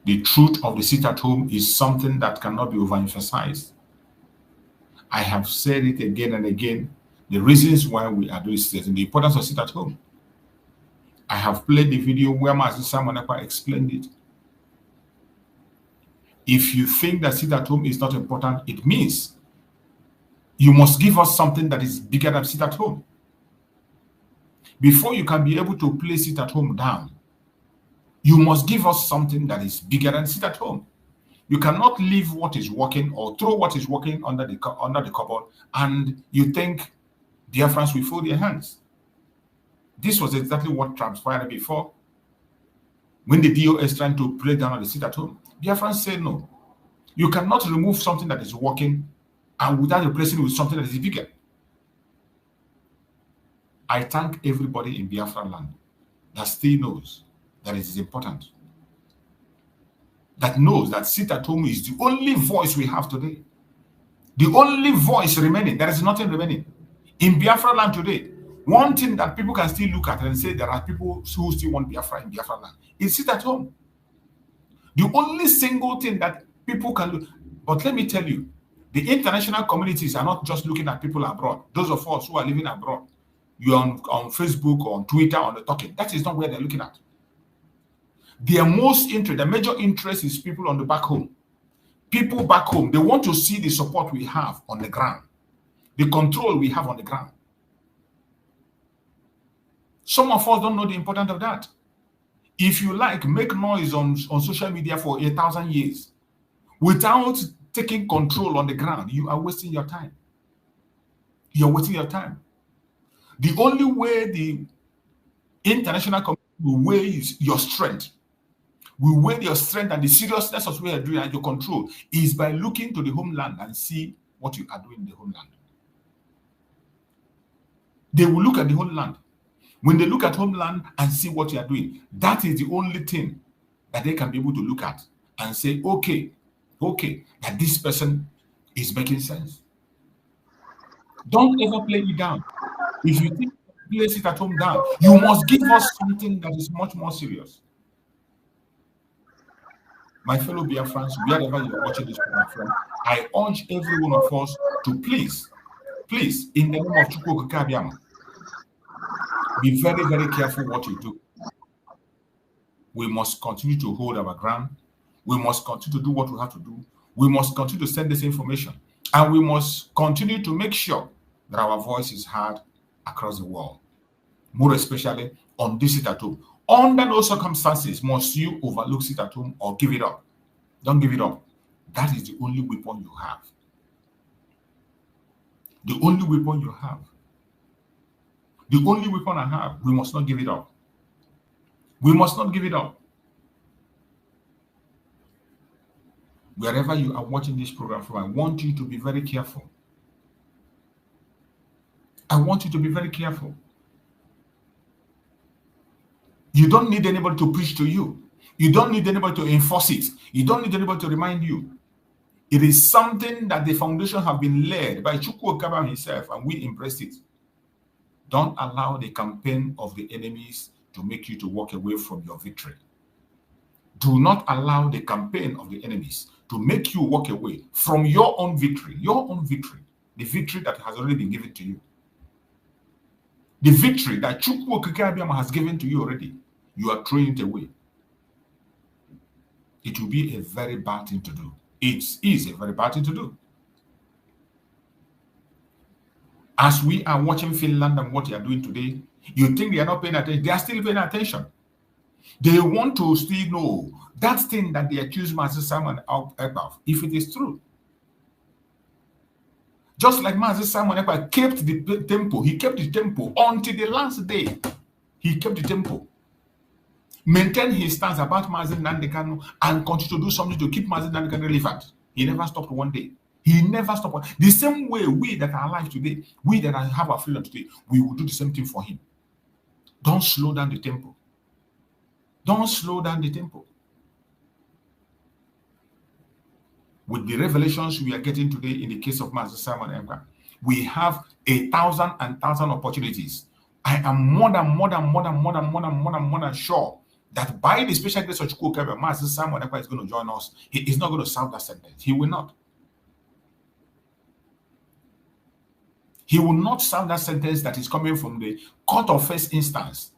The truth of the sit at home is something that cannot be overemphasized. I have said it again and again. The reasons why we are doing this and the importance of sit at home. I have played the video where Master Simon Ekpa explained it. If you think that sit at home is not important, it means you must give us something that is bigger than sit at home. Before you can be able to place sit at home down, you must give us something that is bigger than sit at home. You cannot leave what is working or throw what is working under the cupboard and you think Biafrans will fold their hands. This was exactly what transpired before when the DOS trying to play down on the sit at home. Biafrans said no. You cannot remove something that is working and without replacing it with something that is bigger. I thank everybody in Biafra land that still knows that it is important. That knows that sit at home is the only voice we have today. The only voice remaining. There is nothing remaining. In Biafra land today, one thing that people can still look at and say there are people who still want Biafra in Biafra land is sit at home. The only single thing that people can do. But let me tell you, the international communities are not just looking at people abroad. Those of us who are living abroad, you're on Facebook or on Twitter on the talking. That is not where they're looking at. Their most interest, their major interest is people on the back home. People back home, they want to see the support we have on the ground, the control we have on the ground. Some of us don't know the importance of that. If you like, make noise on social media for 1,000 years. Without taking control on the ground, you are wasting your time. You're wasting your time. The only way the international community will weigh your strength, will weigh your strength and the seriousness of what you're doing and your control is by looking to the homeland and see what you are doing in the homeland. They will look at the homeland. When they look at homeland and see what you are doing, that is the only thing that they can be able to look at and say, okay, that this person is making sense. Don't ever play it down. If you think place it at home down, you must give us something that is much more serious. My fellow Biafrans, wherever you are watching this program from, I urge every one of us to please, in the name of Chukwu Kabiama, be very, very careful what you do. We must continue to hold our ground. We must continue to do what we have to do. We must continue to send this information. And we must continue to make sure that our voice is heard across the world. More especially on this sit at home. Under no circumstances must you overlook sit at home or give it up. Don't give it up. That is the only weapon you have. The only weapon you have. The only weapon I have. We must not give it up. We must not give it up. Wherever you are watching this program from, I want you to be very careful. I want you to be very careful. You don't need anybody to preach to you. You don't need anybody to enforce it. You don't need anybody to remind you. It is something that the foundation have been led by Chukwu Okaba himself, and we embrace it. Don't allow the campaign of the enemies to make you to walk away from your victory. Do not allow the campaign of the enemies to make you walk away from your own victory, the victory that has already been given to you. The victory that Chukwu Okike has given to you already, you are throwing it away. It will be a very bad thing to do. It is a very bad thing to do. As we are watching Finland and what they are doing today, you think they are not paying attention. They are still paying attention. They want to still know that thing that they accuse Master Simon about, if it is true. Just like Master Simon kept the tempo, he kept the tempo until the last day. He kept the tempo. Maintained his stance about Master Nandekano and continued to do something to keep Master Nandekano relevant. He never stopped one day. He never stopped. The same way we that are alive today, we that have our freedom today, we will do the same thing for him. Don't slow down the tempo. Don't slow down the tempo. With the revelations we are getting today in the case of Master Simon Ekpa, we have 1,000 opportunities. I am more than sure that by the special grace of Chukwuka, Master Simon Ekpa is going to join us. He is not going to serve that sentence. He will not. He will not serve that sentence that is coming from the court of first instance.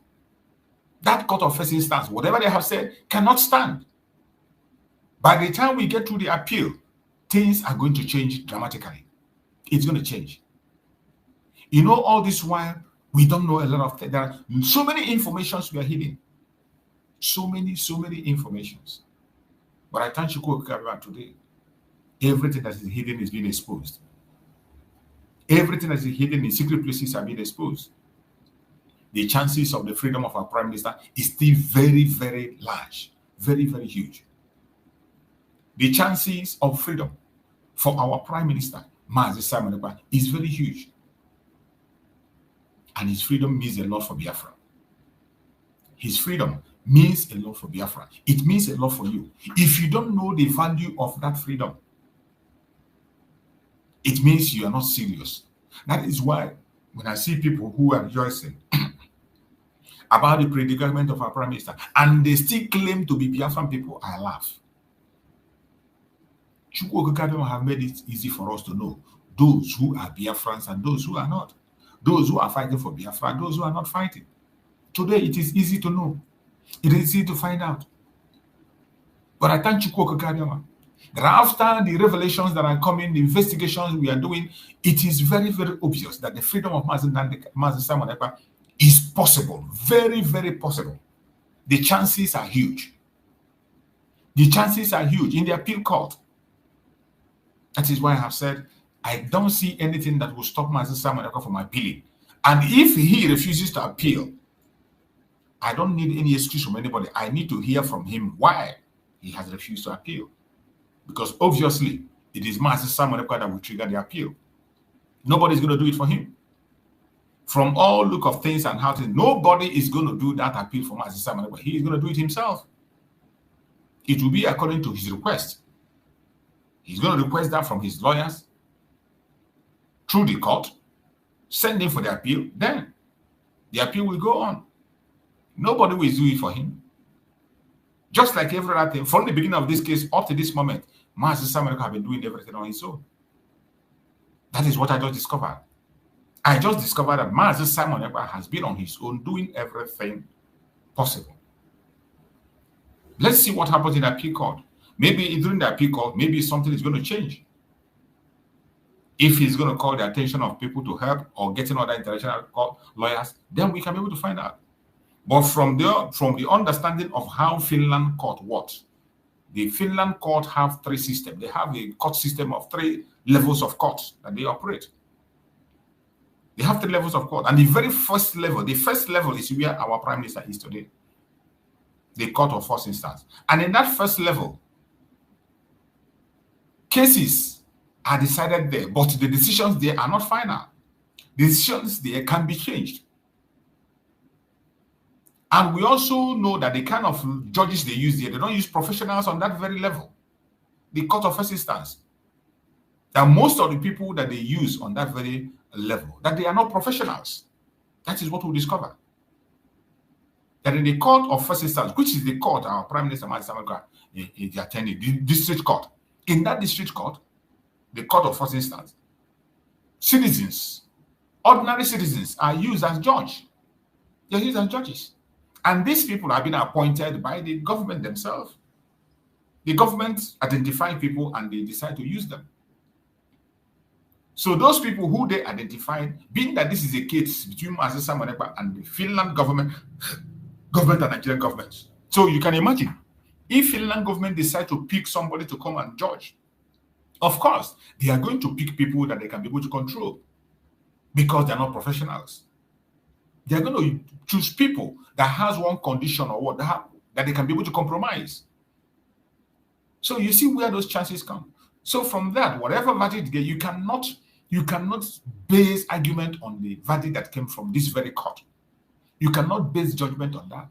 That court of first instance, whatever they have said, cannot stand. By the time we get to the appeal, things are going to change dramatically. It's going to change. You know, all this while, we don't know a lot of things. There are so many informations we are hidden. So many informations. But I thank you today. Everything that is hidden is being exposed. Everything that is hidden in secret places are being exposed. The chances of the freedom of our Prime Minister is still very, very large. Very, very huge. The chances of freedom for our Prime Minister, Mazi Simon Ekpa, is very huge. And his freedom means a lot for Biafra. His freedom means a lot for Biafra. It means a lot for you. If you don't know the value of that freedom, it means you are not serious. That is why when I see people who are rejoicing about the predicament of our Prime Minister and they still claim to be Biafran people, I laugh. Chukwuka have made it easy for us to know those who are Biafrans and those who are not. Those who are fighting for Biafra, those who are not fighting. Today, it is easy to know. It is easy to find out. But I thank Chukwuka that after the revelations that are coming, the investigations we are doing, it is very, very obvious that the freedom of Mazi Simon Ekpa is possible. Very, very possible. The chances are huge. The chances are huge in the appeal court. That is why I have said, I don't see anything that will stop Mazi Simon Ekpa from appealing. And if he refuses to appeal, I don't need any excuse from anybody. I need to hear from him why he has refused to appeal. Because obviously, it is Mazi Simon Ekpa that will trigger the appeal. Nobody's going to do it for him. From all look of things and how things, nobody is going to do that appeal for Mazi Simon Ekpa. He is going to do it himself. It will be according to his request. He's going to request that from his lawyers through the court, send him for the appeal, then the appeal will go on. Nobody will do it for him. Just like every other thing, from the beginning of this case up to this moment, Mazi Simon Ekpa have been doing everything on his own. That is what I just discovered. I just discovered that Mazi Simon Ekpa has been on his own doing everything possible. Let's see what happens in the appeal court. Maybe during the appeal court, maybe something is going to change. If he's going to call the attention of people to help or getting other international court lawyers, then we can be able to find out. But from the understanding of how Finland court works, the Finland court have three systems. They have a court system of 3 levels of courts that they operate. They have 3 levels of court. And the very first level, the first level is where our Prime Minister is today. The court of first instance. And in that first level, cases are decided there, but the decisions there are not final. The decisions there can be changed. And we also know that the kind of judges they use there, they don't use professionals on that very level. The court of first instance. And most of the people that they use on that very level, that they are not professionals. That is what we discover. That in the court of first instance, which is the court our Prime Minister Mazi Simon Ekpa is attending, the district court. In that district court, the court of first instance, citizens, ordinary citizens are used as judges. They're used as judges. And these people have been appointed by the government themselves. The government identify people and they decide to use them. So those people who they identified, being that this is a case between Mazi Simon Ekpa and the Finland government and Nigerian governments. So you can imagine, if Finland government decide to pick somebody to come and judge, of course, they are going to pick people that they can be able to control because they're not professionals. They're going to choose people that has one condition or what that they can be able to compromise. So you see where those chances come. So from that, whatever verdict you get, you cannot base argument on the verdict that came from this very court. You cannot base judgment on that.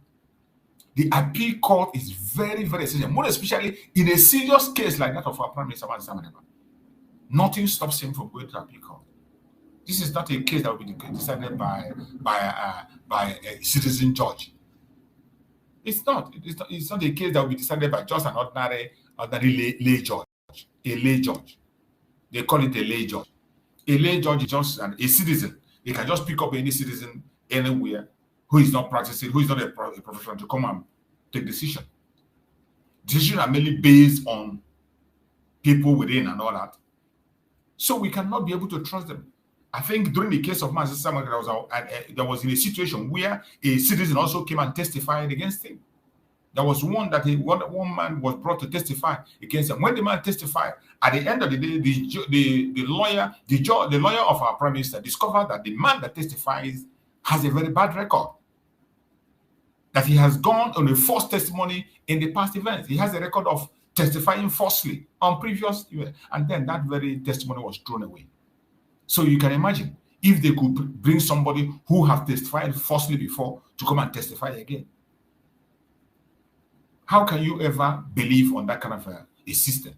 The appeal court is very, very essential, more especially in a serious case like that of our Prime Minister Mazi Simon Ekpa. Nothing stops him from going to appeal court. This is not a case that will be decided by a citizen judge. It's not. It's not a case that will be decided by just an ordinary lay judge. A lay judge. They call it a lay judge. A lay judge is just a citizen. They can just pick up any citizen anywhere who is not practicing, who is not a professional, to come and take decision. Decisions are mainly based on people within and all that. So we cannot be able to trust them. I think during the case of Mazi Samuel, there was in a situation where a citizen also came and testified against him. There was one man was brought to testify against him. When the man testified, at the end of the day, the lawyer of our prime minister discovered that the man that testifies has a very bad record. That he has gone on a false testimony in the past events. He has a record of testifying falsely on previous events, and then that very testimony was thrown away. So you can imagine if they could bring somebody who has testified falsely before to come and testify again. How can you ever believe on that kind of a system?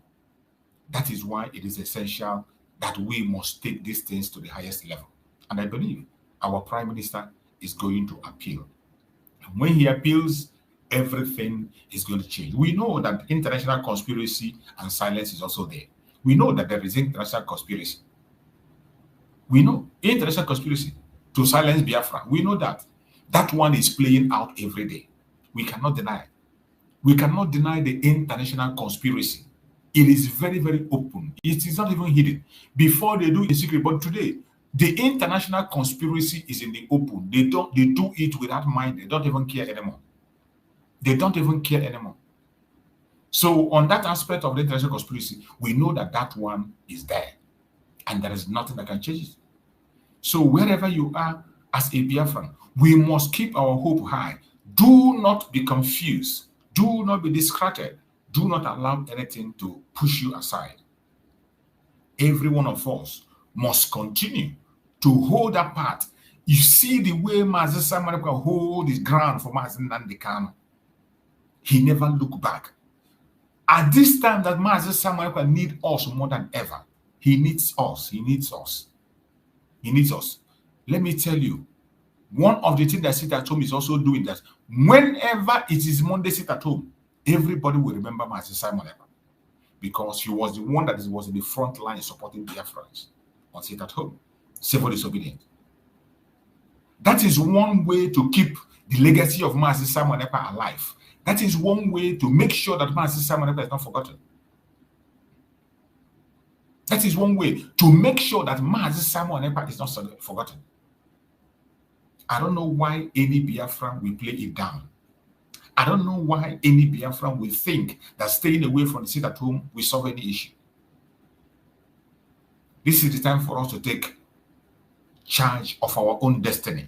That is why it is essential that we must take these things to the highest level. And I believe our prime minister is going to appeal. And when he appeals, everything is going to change. We know that international conspiracy and silence is also there. We know that there is international conspiracy. We know international conspiracy to silence Biafra. We know that. That one is playing out every day. We cannot deny it. We cannot deny the international conspiracy. It is very, very open. It is not even hidden. Before they do it in secret, but today, the international conspiracy is in the open. They do it without mind. They don't even care anymore. They don't even care anymore. So on that aspect of the international conspiracy, we know that that one is there. And there is nothing that can change it. So wherever you are as a Biafran, we must keep our hope high. Do not be confused. Do not be distracted. Do not allow anything to push you aside. Every one of us must continue to hold that part. You see the way Mazi Samuel hold his ground for Mazi Nnamdi Kanu. He never looked back. At this time that Mazi Samuel needs us more than ever. He needs us. He needs us. He needs us. Let me tell you, one of the things that Sit at Home is also doing that whenever it is Monday Sit at Home, everybody will remember Mazi Samuel because he was the one that was in the front line supporting Biafrans on Sit at Home, civil disobedience. That is one way to keep the legacy of Mazi Samuel alive. That is one way to make sure that Mazi Samuel is not forgotten. That is one way to make sure that Mazi Samuel is not forgotten. I don't know why any Biafran will play it down. I don't know why any Biafran will think that staying away from the Sit at Home will solve any issue. This is the time for us to take charge of our own destiny.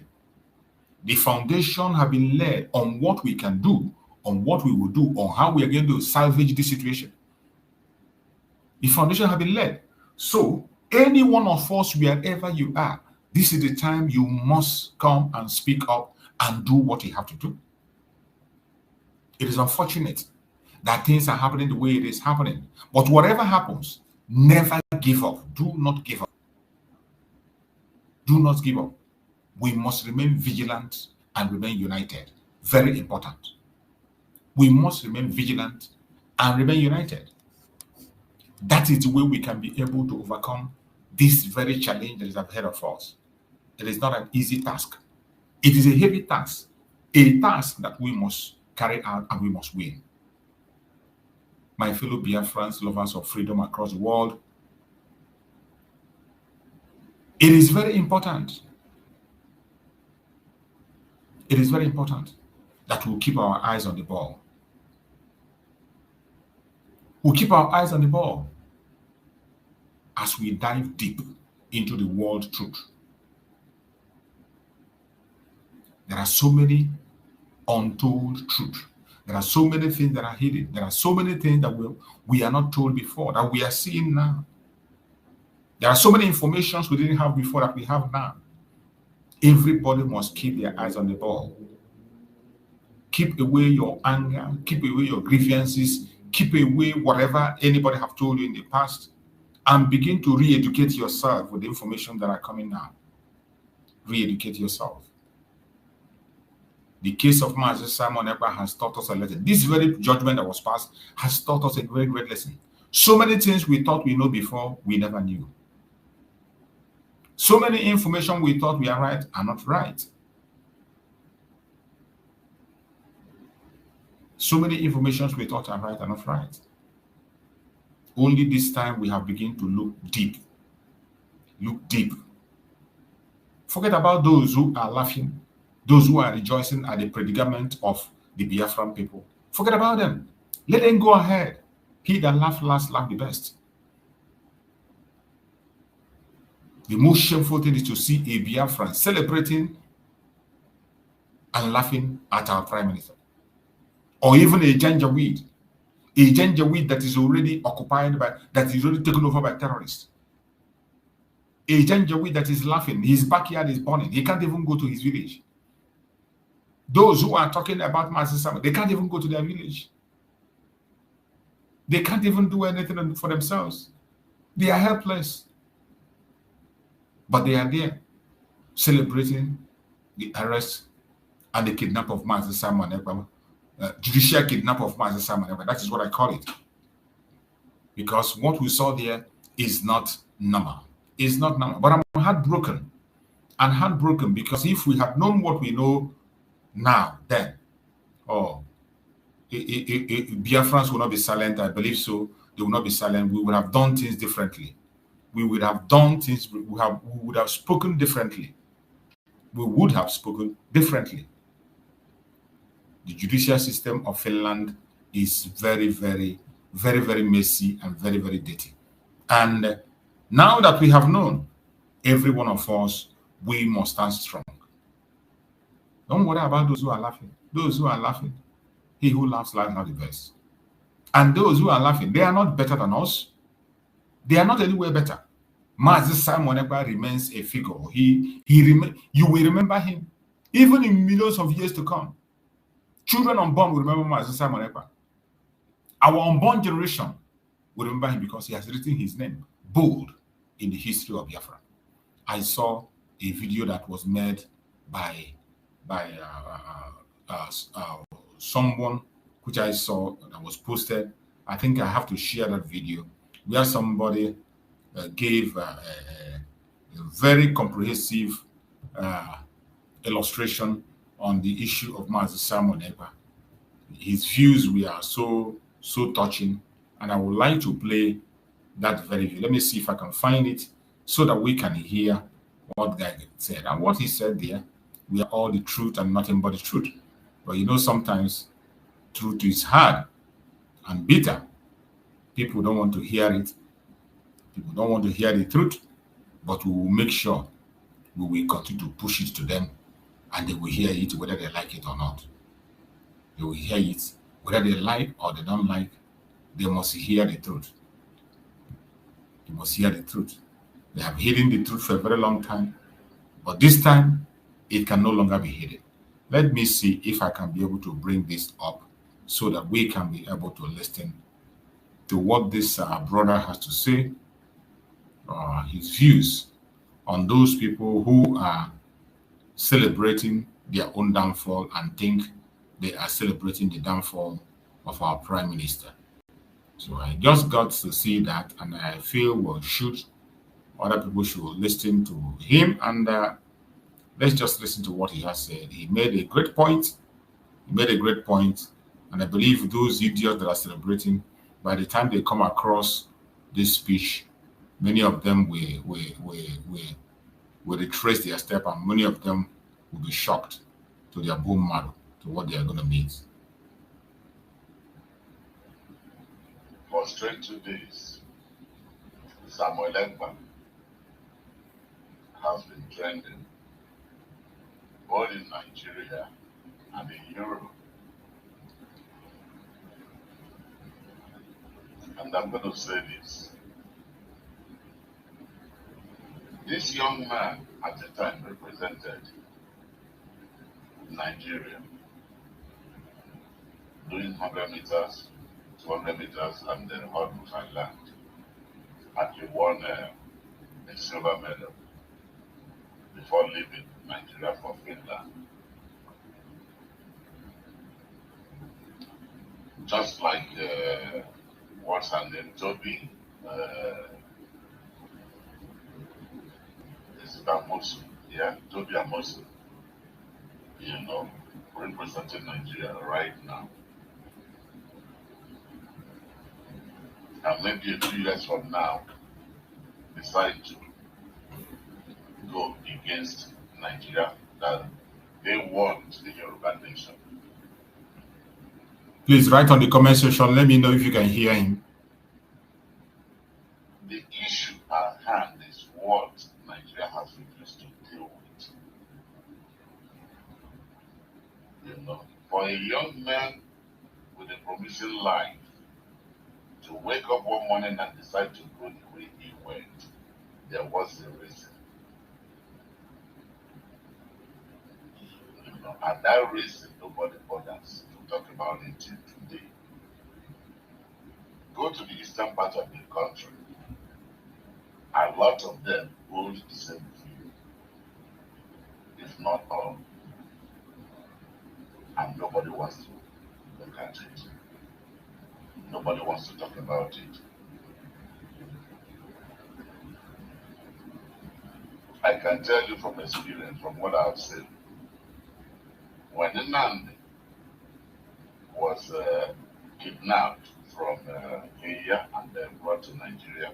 The foundation has been laid on what we can do, on what we will do, on how we are going to salvage this situation. The foundation has been laid. So, any one of us, wherever you are, this is the time you must come and speak up and do what you have to do. It is unfortunate that things are happening the way it is happening. But whatever happens, never give up. Do not give up. Do not give up. We must remain vigilant and remain united. Very important. We must remain vigilant and remain united. That is the way we can be able to overcome this very challenge that is ahead of us. It is not an easy task. It is a heavy task, a task that we must carry out and we must win. My fellow Biafrans, lovers of freedom across the world, it is very important. It is very important that we keep our eyes on the ball. We keep our eyes on the ball as we dive deep into the world truth. There are so many untold truths. There are so many things that are hidden. There are so many things that we are not told before, that we are seeing now. There are so many informations we didn't have before that we have now. Everybody must keep their eyes on the ball. Keep away your anger. Keep away your grievances. Keep away whatever anybody have told you in the past. And begin to re-educate yourself with the information that are coming now. Re-educate yourself. The case of Master Simon Ekpa has taught us a lesson. This very judgment that was passed has taught us a very great lesson. So many things we thought we know before, we never knew. So many information we thought we are right are not right. So many informations we thought are right are not right. Only this time we have begun to look deep. Look deep. Forget about those who are laughing, those who are rejoicing at the predicament of the Biafran people. Forget about them. Let them go ahead. He that laughs last, laugh the best. The most shameful thing is to see a Biafran celebrating and laughing at our prime minister. Or even a Janjaweed. A Janjaweed that is already occupied by, that is already taken over by terrorists. A Janjaweed that is laughing. His backyard is burning. He can't even go to his village. Those who are talking about Master Simon, they can't even go to their village. They can't even do anything for themselves. They are helpless. But they are there celebrating the arrest and the kidnap of Master Simon Ekpa, judicial kidnap of Master Simon Ekpa. That is what I call it. Because what we saw there is not normal. It's not normal. But I'm heartbroken. And heartbroken because if we had known what we know now, then, Biafrans will not be silent. I believe so. They will not be silent. We would have done things differently. We would have done things, we would have spoken differently. We would have spoken differently. The judicial system of Finland is very, very, very, very messy and very, very dirty. And now that we have known, every one of us, we must stand strong. Don't worry about those who are laughing. Those who are laughing, he who laughs laughs not the best. And those who are laughing, they are not better than us. They are not anywhere better. Mazi Simon Ekpa remains a figure. You will remember him even in millions of years to come. Children unborn will remember Mazi Simon Ekpa. Our unborn generation will remember him because he has written his name bold in the history of Biafra. I saw a video that was made by someone which I saw that was posted. I think I have to share that video where somebody gave a very comprehensive illustration on the issue of Mazi Simon Ekpa. His views were so touching, and I would like to play that very video. Let me see if I can find it so that we can hear what the guy said. And what he said there, we are all the truth and nothing but the truth. But you know, sometimes truth is hard and bitter. People don't want to hear it. People don't want to hear the truth, but we will make sure we will continue to push it to them, and they will hear it whether they like it or not. They will hear it whether they like or they don't like. They must hear the truth. They must hear the truth. They have hidden the truth for a very long time, but this time it can no longer be hidden. Let me see if I can be able to bring this up so that we can be able to listen to what this brother has to say, his views on those people who are celebrating their own downfall and think they are celebrating the downfall of our prime minister. So I just got to see that, and I feel other people should listen to him, and let's just listen to what he has said. He made a great point. And I believe those idiots that are celebrating, by the time they come across this speech, many of them will retrace their step, and many of them will be shocked to their bone marrow, to what they are going to meet. For straight 2 days, Samuel Ekpa has been trending both in Nigeria and in Europe. And I'm going to say this. This young man at the time represented Nigeria doing 100 meters, 200 meters, and then hurdles and land. And he won a silver medal before leaving Nigeria for Finland. just like what's her name, Toby, is it Amosu? Yeah, Toby Amosu, you know, representing Nigeria right now. And maybe a few years from now, decide to go against Nigeria, that they want the Yoruba nation. Please write on the comment section. Let me know if you can hear him. The issue at hand is what Nigeria has refused to deal with. You know, for a young man with a promising life to wake up one morning and decide to go the way he went, there was a reason. You know, and that reason nobody bothers to talk about it till today. Go to the eastern part of the country. A lot of them hold the same view, if not all. And nobody wants to look at it. Nobody wants to talk about it. I can tell you from experience, from what I've seen, when Nnamdi was kidnapped from Kenya and then brought to Nigeria,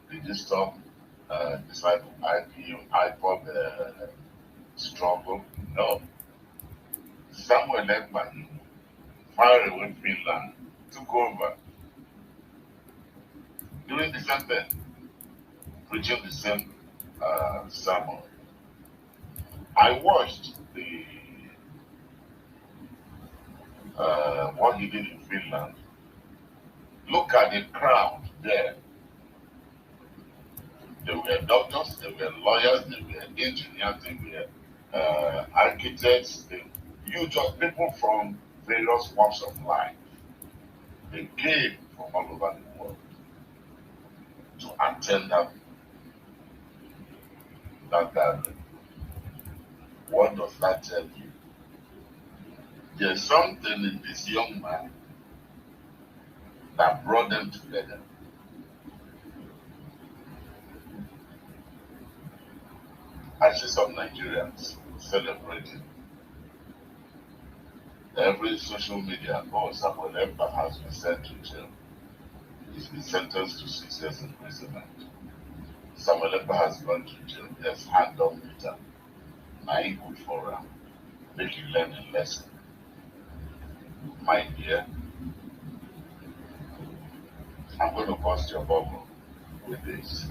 did he stop disciple IPOB struggle? No. Samuel Ekman, far away Finland, took over, doing the same thing, preaching the same sermon. I watched the what he did in Finland. Look at the crowd there. They were doctors, they were lawyers, they were engineers, they were architects, just people from various walks of life. They came from all over the world to attend that gathering. What does that tell you? There's something in this young man that brought them together. I see some Nigerians celebrating. Every social media post about Biafra has been sent to jail. He's been sentenced to 6 years imprisonment. Samuel Ekpa has gone to jail. There's hand on Peter. Now he good for him. Make you learn a lesson. My dear, I'm going to bust your bubble with this.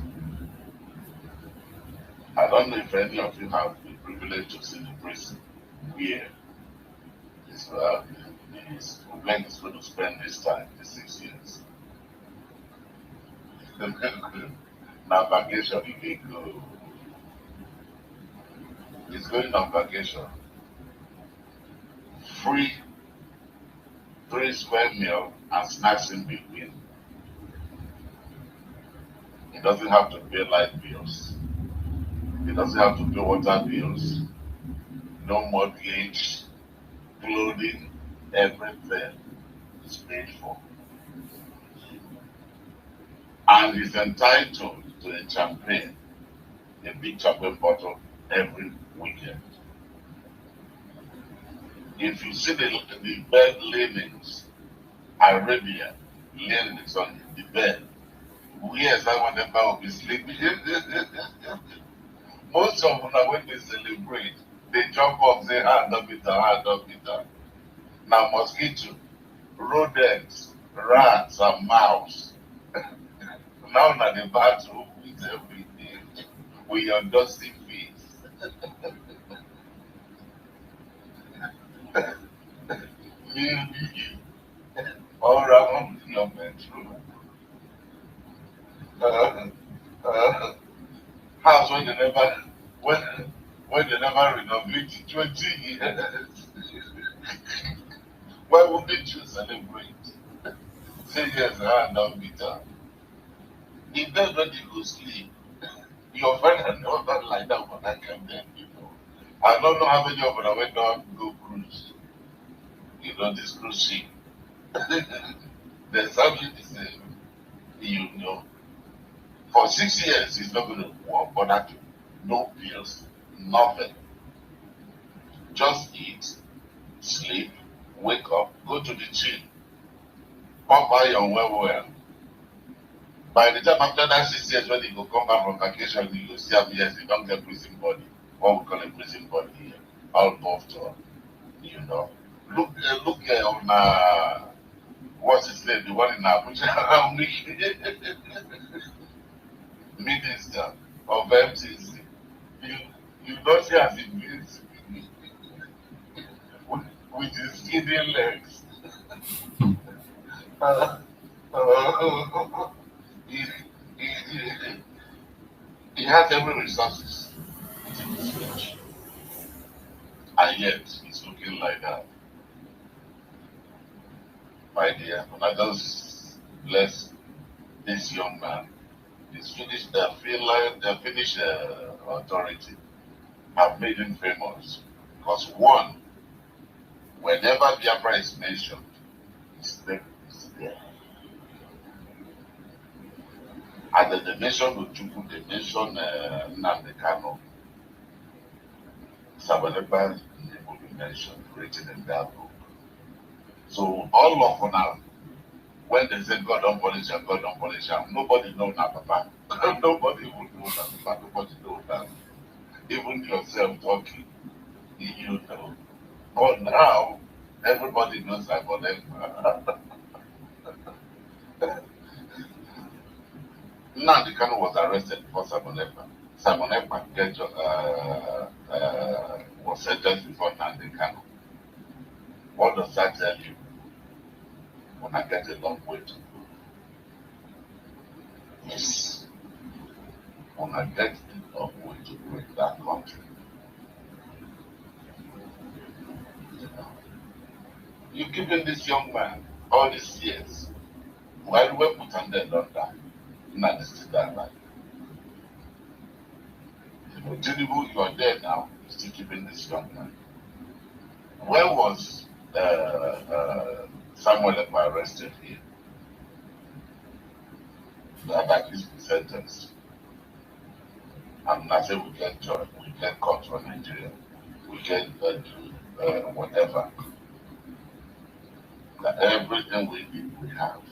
I don't know if any of you have the privilege to see the prison where Glenn is going to spend this time, the 6 years. Now vacation, he can go. He's going on vacation. Free 3 square meal and snacks in between. He doesn't have to pay light bills. He doesn't have to pay water bills. No mortgage, clothing, everything is paid for. And he's entitled to a champagne, a big champagne bottle every weekend. If you see the bed linens, Arabian linens on the bed, where's that one that will be sleeping? Most of them, when they celebrate, they jump up, say, hand up it, hand up it. Now, mosquito, rodents, rats, and mouse. Now, na the battle with everything, with your dusty feet. All around your bedroom. House when they never renovate it 20 years. Why wouldn't you celebrate? Say yes, hand on Peter. If that's when you go sleep, your friend and all that like that when I came there before. I don't know how many of them went down to go cruise. You know, this cruise ship. They're exactly the same. You know, for 6 years, he's not going to bother to. No pills, nothing. Just eat, sleep, wake up, go to the gym, pump iron well. By the time after that 6 years, when he go come back from vacation, you go see him, yes, he don't get prison body. What we call a prison body here. All buffed up, you know. Look on what's his name? The one in Abuja, Minister of MTC. You don't see as it means with his skinny legs. he, he has every resources within his reach, and yet he's looking like that. My dear, when I just bless this young man, he's finished the Finnish authority have made him famous because one, whenever Biafra is mentioned, his name is there. And then they mention Ojukwu, they mention Nnamdi Kanu, Sabotage will be mentioned, written in that book. So all of them, when they say God don't punish him, God don't punish him, nobody knows that, Papa. Nobody would know that, Papa. Nobody knows that. Even yourself talking, you know. But now, everybody knows that for them. Nnamdi Kanu was arrested before Simon Ekpa. Simon Ekpa was sentenced before Nnamdi Kanu. What does that tell you? When I get a long way to go. Yes. When I get a long way to go in that country. You know. You've given this young man all these years. While we're put on the London, not still that life. You know, Tinubu, you are there now, still keeping this young man. Where was Samuel Ekpa arrested here? That is sentenced. And I say we get joy, we get caught for Nigeria, we get whatever. That everything we need, we have.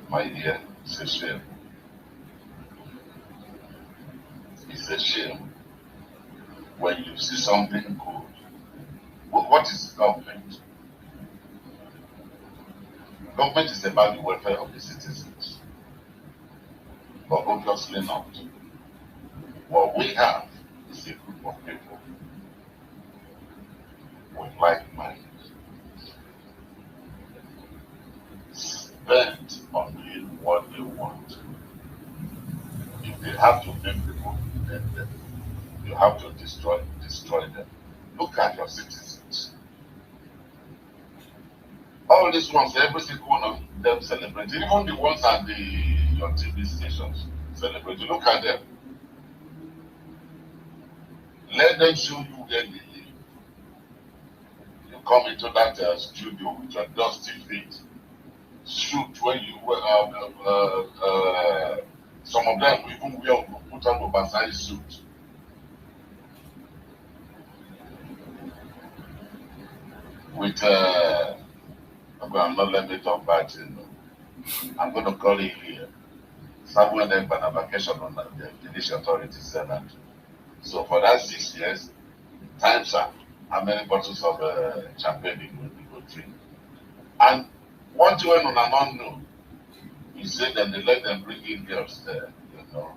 My dear, it's a shame. It's a shame when you see something good. What is government? Government is about the welfare of the citizens, but obviously not. What we have is a group of people with like minds, bent on doing what they want. If they have to make people independent, you have to destroy them. Look at your citizens. All these ones, every single one of them celebrate. Even the ones at your TV stations celebrate. Look at them. Let them show you where they live. You come into that studio with your dusty feet. Shoot when you some of them even wear put on oversized suit. With I'm not letting me talk about it. I'm going to call it here. Samuel Ekpa on vacation on the Finnish authority Senate. So for that 6 years, times up how many bottles of champagne you go drink. And one thing when I don't know, you say that they let them bring in girls there, you know.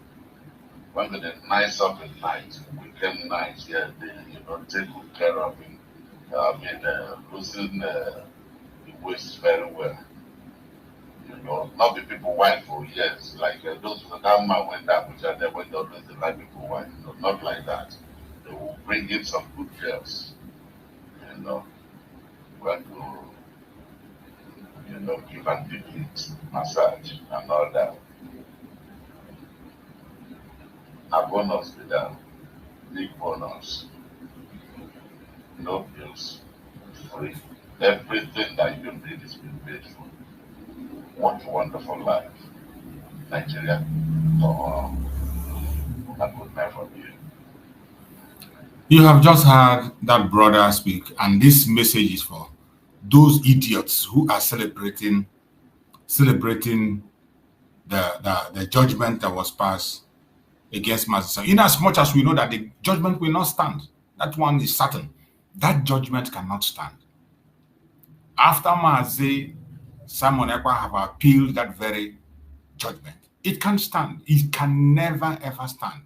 When they're nice up at night, weekend nights, yeah, they take good care of him. Losing the waist very well. You know, not the people wife for years. Like those that man went down, which are there when they always like people wife. You know, not like that. They will bring in some good girls. You know, when to give and deep massage and all that. A bonus with that. Big bonus. No bills. Free. Everything that you need is being paid for. What a wonderful life. Nigeria, for a good night from you. You have just heard that brother speak, and this message is for those idiots who are celebrating the judgment that was passed against Master. In as much as we know that the judgment will not stand, that one is certain. That judgment cannot stand. After Mazi Simon Ekpa have appealed that very judgment, it can't stand. It can never ever stand.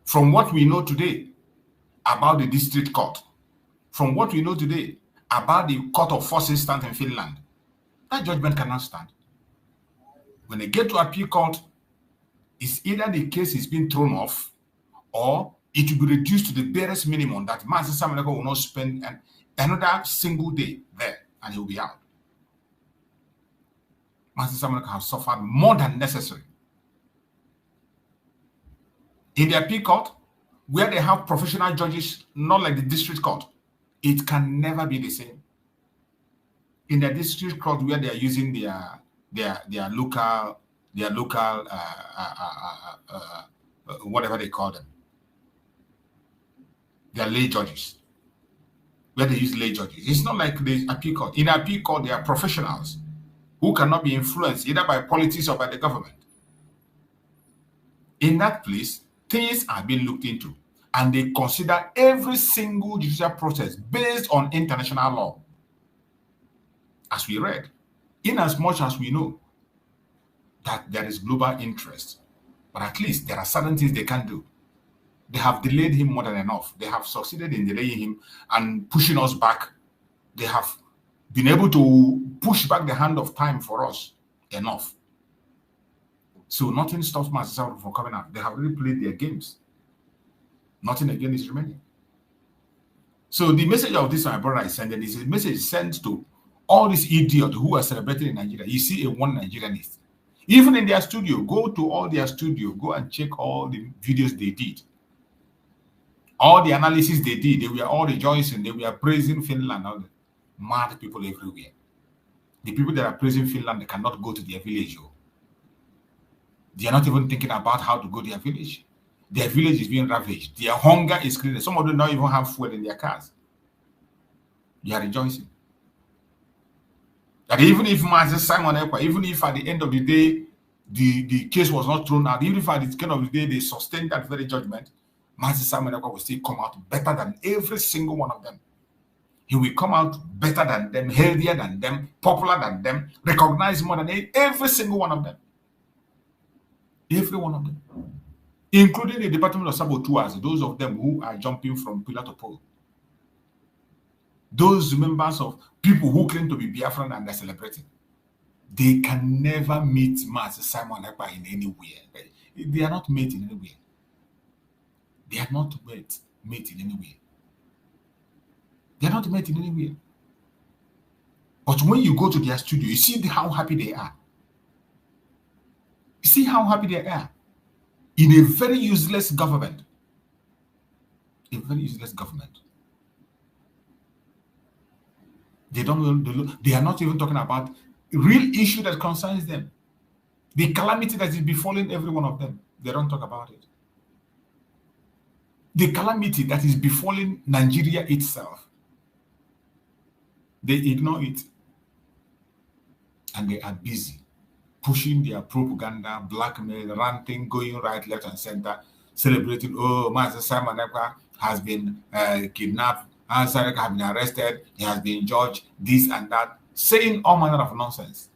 From what we know today about the district court, from what we know today about the court of first instance in Finland, that judgment cannot stand. When they get to appeal court, it's either the case is being thrown off or it will be reduced to the barest minimum that Master Simon Ekpa will not spend another single day there and he will be out. Master Simon Ekpa has suffered more than necessary. In the appeal court, where they have professional judges, not like the district court, it can never be the same. In the district court, where they are using their local whatever they call them, their lay judges, where they use lay judges. It's not like the appeal court. In appeal court, they are professionals who cannot be influenced either by politics or by the government. In that place, things are being looked into, and they consider every single judicial process based on international law. As we read, in as much as we know that there is global interest, but at least there are certain things they can do. They have delayed him more than enough. They have succeeded in delaying him and pushing us back. They have been able to push back the hand of time for us enough. So nothing stops Master from coming out. They have already played their games. Nothing again is remaining. So the message of this my brother is sending is a message sent to all these idiots who are celebrating in Nigeria. You see a one Nigerianist. Even in their studio, go to all their studio, go and check all the videos they did. All the analysis they did, they were all rejoicing, they were praising Finland. All the mad people everywhere. The people that are praising Finland, they cannot go to their village. They are not even thinking about how to go to their village. Their village is being ravaged. Their hunger is clear. Some of them don't even have food in their cars. They are rejoicing. That even if Master Simon Ekpa, even if at the end of the day, the case was not thrown out, even if at the end of the day they sustained that very judgment, Master Simon Ekpa will still come out better than every single one of them. He will come out better than them, healthier than them, popular than them, recognized more than every single one of them. Every one of them. Including the Department of Sabotage, those of them who are jumping from pillar to pole. Those members of people who claim to be Biafran and they're celebrating. They can never meet Master Simon Ekpa in anywhere. They are not met in anywhere. They are not met in anywhere. They are not met in anywhere. But when you go to their studio, you see how happy they are. You see how happy they are. In a very useless government. A very useless government. They are not even talking about a real issue that concerns them. The calamity that is befalling every one of them. They don't talk about it. The calamity that is befalling Nigeria itself. They ignore it. And they are busy pushing their propaganda, blackmail, ranting, going right, left, and center, celebrating, oh, Master Simon Ekpa has been kidnapped, Master Ekpa has been arrested, he has been judged, this and that, saying all manner of nonsense.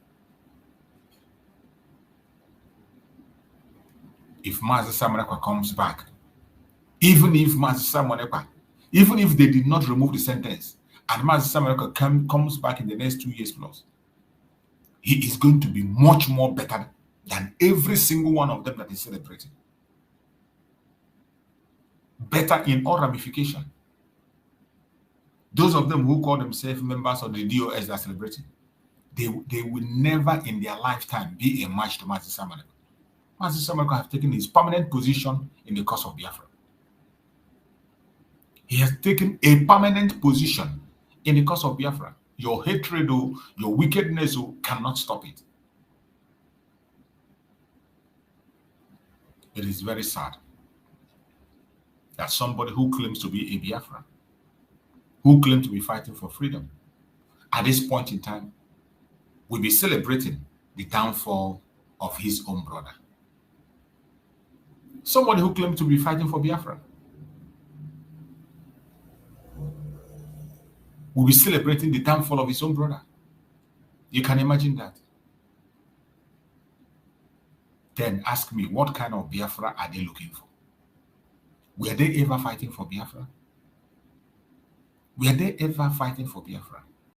If Master Simon Ekpa comes back, even if Master Simon Ekpa, even if they did not remove the sentence, and Master Simon Ekpa comes back in the next 2 years plus, he is going to be much more better than every single one of them that is celebrating. Better in all ramifications. Those of them who call themselves members of the DOS that are celebrating, they will never in their lifetime be a match to Master Simon Ekpa. Master Simon Ekpa has taken his permanent position in the cause of Biafra. He has taken a permanent position in the cause of Biafra. Your hatred, your wickedness cannot stop it. It is very sad that somebody who claims to be a Biafran, who claims to be fighting for freedom, at this point in time, will be celebrating the downfall of his own brother. Somebody who claims to be fighting for Biafra will be celebrating the downfall of his own brother. You can imagine that. Then ask me, what kind of Biafra are they looking for? Were they ever fighting for Biafra? Were they ever fighting for Biafra?